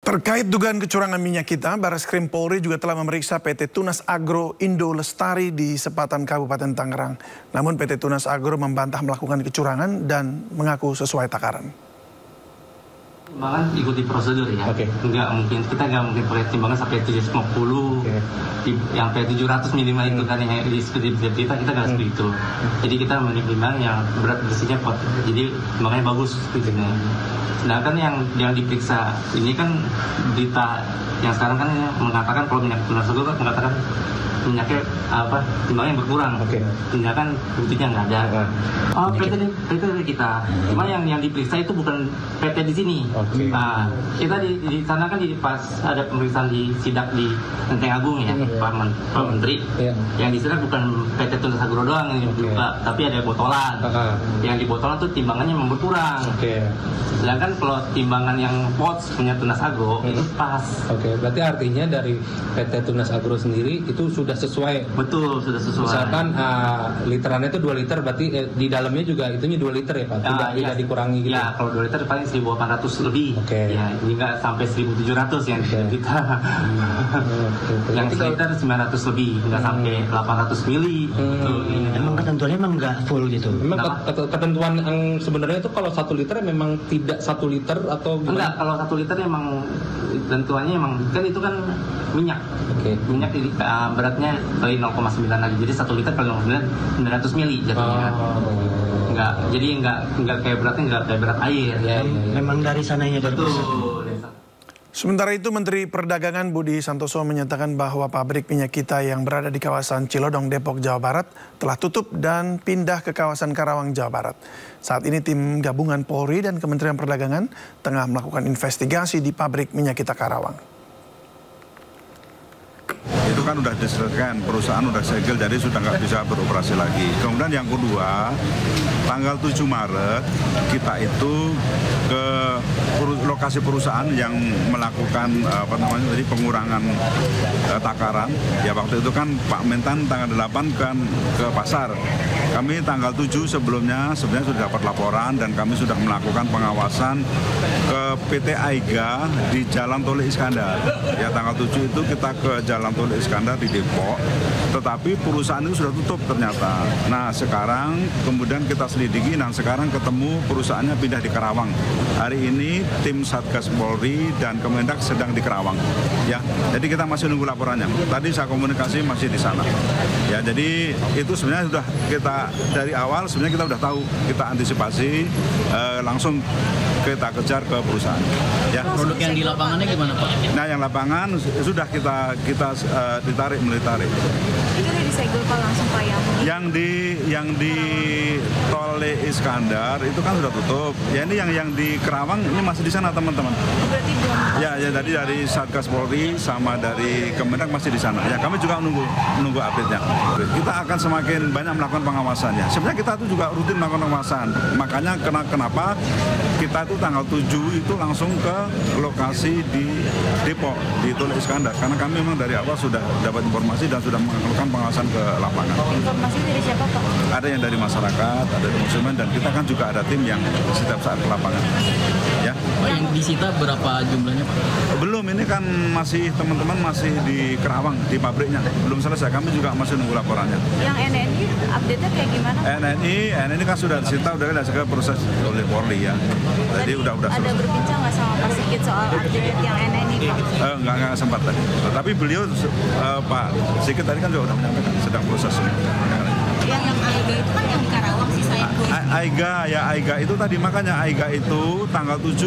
Terkait dugaan kecurangan minyak kita, Barreskrim Polri juga telah memeriksa PT Tunas Agro Indo Lestari di Sepatan Kabupaten Tangerang. Namun PT Tunas Agro membantah melakukan kecurangan dan mengaku sesuai takaran. Timbangan ikuti prosedur ya. Kita nggak mungkin pakai timbangan sampai 750. Yang sampai 700 minimal itu kan yang di kita nggak seperti itu. Jadi kita menimbang yang berat bersihnya pot. Jadi timbangannya bagus gitu. Sedangkan yang diperiksa ini kan berita yang sekarang kan mengatakan kalau minyak Tunas Agro kan mengatakan minyaknya timbangnya berkurang. Tindakan buktinya nggak ada. PT kita. Cuma yang diperiksa itu bukan PT di sini. Nah, kita di sana kan pas ada pemeriksaan di sidak di Lenteng Agung ya, Pak Menteri. Yang di sana bukan PT Tunas Agro doang yang dibuka, tapi ada botolan. Yang di botolan tuh timbangannya memang berkurang. Sedangkan kalau timbangan yang POTS punya Tunas Agro itu pas. Berarti artinya dari PT Tunas Agro sendiri itu sudah sesuai. Betul, sudah sesuai. Misalkan literannya itu 2 liter, berarti di dalamnya juga itunya 2 liter ya Pak? Tidak dikurangi gitu? Ya, kalau 2 liter paling 1.800 lebih. Ya, ini nggak sampai 1.700 yang kita. Yang sekitar 900 lebih, nggak sampai 800 mili. Emang ketentuannya memang nggak full gitu? Memang ketentuan yang sebenarnya itu kalau 1 liter memang tidak 1 liter atau gimana? Enggak, kalau 1 liter emang tentuannya emang kan itu kan minyak. Minyak beratnya kali 0,9 lagi, jadi 1 liter kali 0,9 900 mili jatuhnya. Enggak kayak beratnya enggak kayak berat air. Memang dari sananya dari betul. Sementara itu, Menteri Perdagangan Budi Santoso menyatakan bahwa pabrik minyak kita yang berada di kawasan Cilodong, Depok, Jawa Barat telah tutup dan pindah ke kawasan Karawang, Jawa Barat. Saat ini tim gabungan Polri dan Kementerian Perdagangan tengah melakukan investigasi di pabrik minyak kita Karawang. Itu kan udah diselesaikan, perusahaan udah segel, jadi sudah nggak bisa beroperasi lagi. Kemudian yang kedua, tanggal 7 Maret kita itu ke lokasi perusahaan yang melakukan pengurangan takaran. Ya waktu itu kan Pak Mentan tanggal 8 kan ke pasar. Kami tanggal 7 sebelumnya sebenarnya sudah dapat laporan dan kami sudah melakukan pengawasan ke PT Aiga di Jalan Tol Iskandar. Ya tanggal 7 itu kita ke Jalan Tol Iskandar di Depok, tetapi perusahaan itu sudah tutup ternyata. Nah sekarang kemudian kita selidiki dan sekarang ketemu perusahaannya pindah di Karawang. Hari ini tim Satgas Polri dan Kemendak sedang di Karawang. Ya, jadi kita masih nunggu laporannya. Tadi saya komunikasi masih di sana. Ya, jadi itu sebenarnya sudah kita dari awal sebenarnya kita sudah tahu, kita antisipasi langsung kita kejar ke perusahaan. Ya. Produk yang di lapangannya gimana Pak? Nah yang lapangan sudah kita ditarik. Itu udah disegel Pak langsung Pak yang di Tol Iskandar itu kan sudah tutup. Ya ini yang di Karawang ini masih di sana teman-teman. Berarti belum. Ya tadi dari Satgas Polri sama dari Kemendak masih di sana. Ya kami juga menunggu update-nya. Kita akan semakin banyak melakukan pengawasannya. Sebenarnya kita itu juga rutin melakukan pengawasan. Makanya kenapa kita itu tanggal 7 itu langsung ke lokasi di Depok, di Tol Iskandar. Karena kami memang dari awal sudah dapat informasi dan sudah melakukan pengawasan ke lapangan. Informasi dari siapa Pak? Ada yang dari masyarakat, ada dari konsumen, dan kita kan juga ada tim yang setiap saat ke lapangan. Ya. Pak, yang disita berapa jumlahnya Pak? Belum, ini kan masih teman-teman masih di Karawang, di pabriknya. Belum selesai, kami juga masih nunggu laporannya. Yang NNI update-nya kayak gimana? NNI kan sudah disita, udah segala proses oleh Polri ya. Jadi udah selesai. Ada berbincang nggak sama Pak Sigit soal update yang NNI Pak? Nggak sempat tadi. Tapi beliau Pak Sigit tadi kan juga udah menyampaikan sedang proses. Yang Aiga itu kan yang di Karawang sih saya. Aiga itu tadi, makanya Aiga itu tanggal 7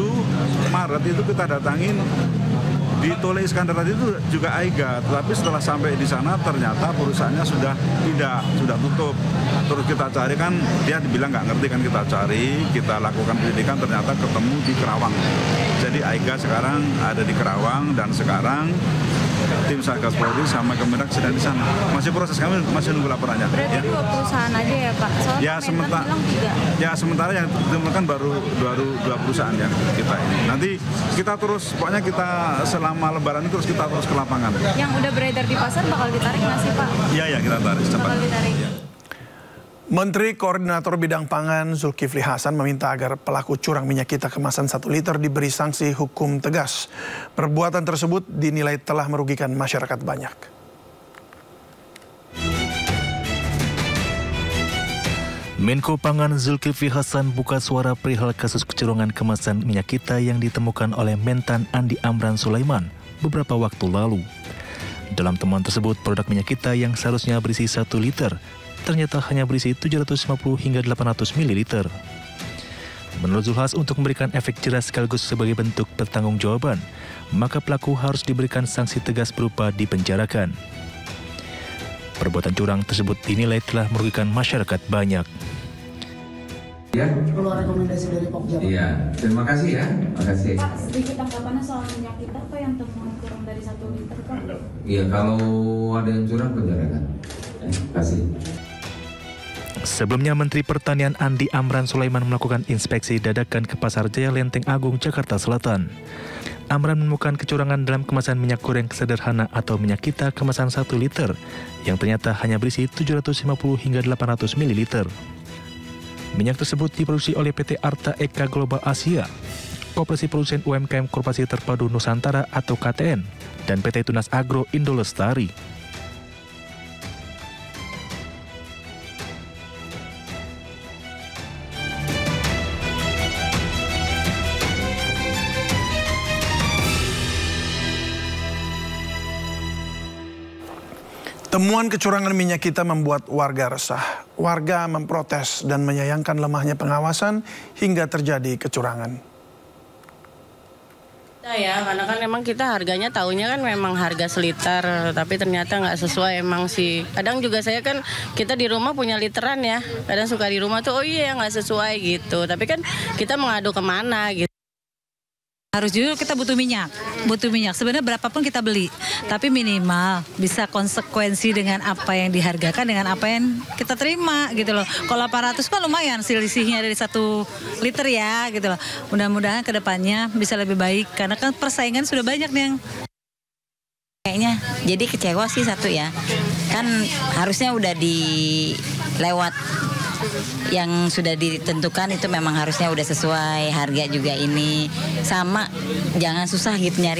Maret itu kita datangin di Tol Iskandar tadi itu juga Aiga, tetapi setelah sampai di sana ternyata perusahaannya sudah tidak, sudah tutup. Terus kita cari kan, dia dibilang nggak ngerti kan, kita cari, kita lakukan penyelidikan, ternyata ketemu di Karawang. Jadi Aiga sekarang ada di Karawang dan sekarang tim Satgas Polri sama Kemendak sedang di sana. Masih proses, kami masih nunggu laporannya. Berarti 2 perusahaan aja ya Pak? Soalnya sementara yang ditemukan baru 2 perusahaan yang kita ini. Nanti kita terus, pokoknya kita selama Lebaran itu kita terus ke lapangan. Yang udah beredar di pasar bakal ditarik nggak sih Pak? Iya kita tarik. Bakal ditarik. Ya. Menteri Koordinator Bidang Pangan Zulkifli Hasan meminta agar pelaku curang minyak kita kemasan 1 liter diberi sanksi hukum tegas. Perbuatan tersebut dinilai telah merugikan masyarakat banyak. Menko Pangan Zulkifli Hasan buka suara perihal kasus kecurangan kemasan minyak kita yang ditemukan oleh Mentan Andi Amran Sulaiman beberapa waktu lalu. Dalam temuan tersebut, produk minyak kita yang seharusnya berisi 1 liter ternyata hanya berisi 750 hingga 800 ml. Menurut Zulhas, untuk memberikan efek jelas sekaligus sebagai bentuk pertanggungjawaban, maka pelaku harus diberikan sanksi tegas berupa dipenjarakan. Perbuatan curang tersebut dinilai telah merugikan masyarakat banyak. Ya, keluar rekomendasi dari Pok Jawa. Iya, terima kasih ya. Terima kasih. Pak, sedikit tanggapannya soal minyak kita, Pak, yang temuan kurang dari 1 liter, Pak? Iya, kalau ada yang curang penjarakan. Terima kasih. Sebelumnya, Menteri Pertanian Andi Amran Sulaiman melakukan inspeksi dadakan ke Pasar Jaya Lenteng Agung, Jakarta Selatan. Amran menemukan kecurangan dalam kemasan minyak goreng sederhana atau minyak kita kemasan 1 liter yang ternyata hanya berisi 750 hingga 800 ml. Minyak tersebut diproduksi oleh PT Arta Eka Global Asia, Koperasi Produsen UMKM Korporasi Terpadu Nusantara atau KTN, dan PT Tunas Agro Indo Lestari. Temuan kecurangan minyak kita membuat warga resah. Warga memprotes dan menyayangkan lemahnya pengawasan hingga terjadi kecurangan. Ya, karena kan emang kita harganya tahunya kan memang harga seliter, tapi ternyata nggak sesuai emang sih. Kadang juga saya kan, kita di rumah punya literan ya, kadang suka di rumah tuh, oh iya nggak sesuai gitu. Tapi kan kita mengadu kemana gitu. Harus jujur, kita butuh minyak. Sebenarnya berapapun kita beli, tapi minimal bisa konsekuensi dengan apa yang dihargakan dengan apa yang kita terima gitu loh. Kalau 800 kan lumayan selisihnya dari 1 liter ya gitu loh. Mudah-mudahan kedepannya bisa lebih baik karena kan persaingan sudah banyak nih yang kayaknya jadi kecewa sih satu ya. Kan harusnya udah dilewat yang sudah ditentukan itu memang harusnya udah sesuai harga juga ini sama jangan susah gitu nyari.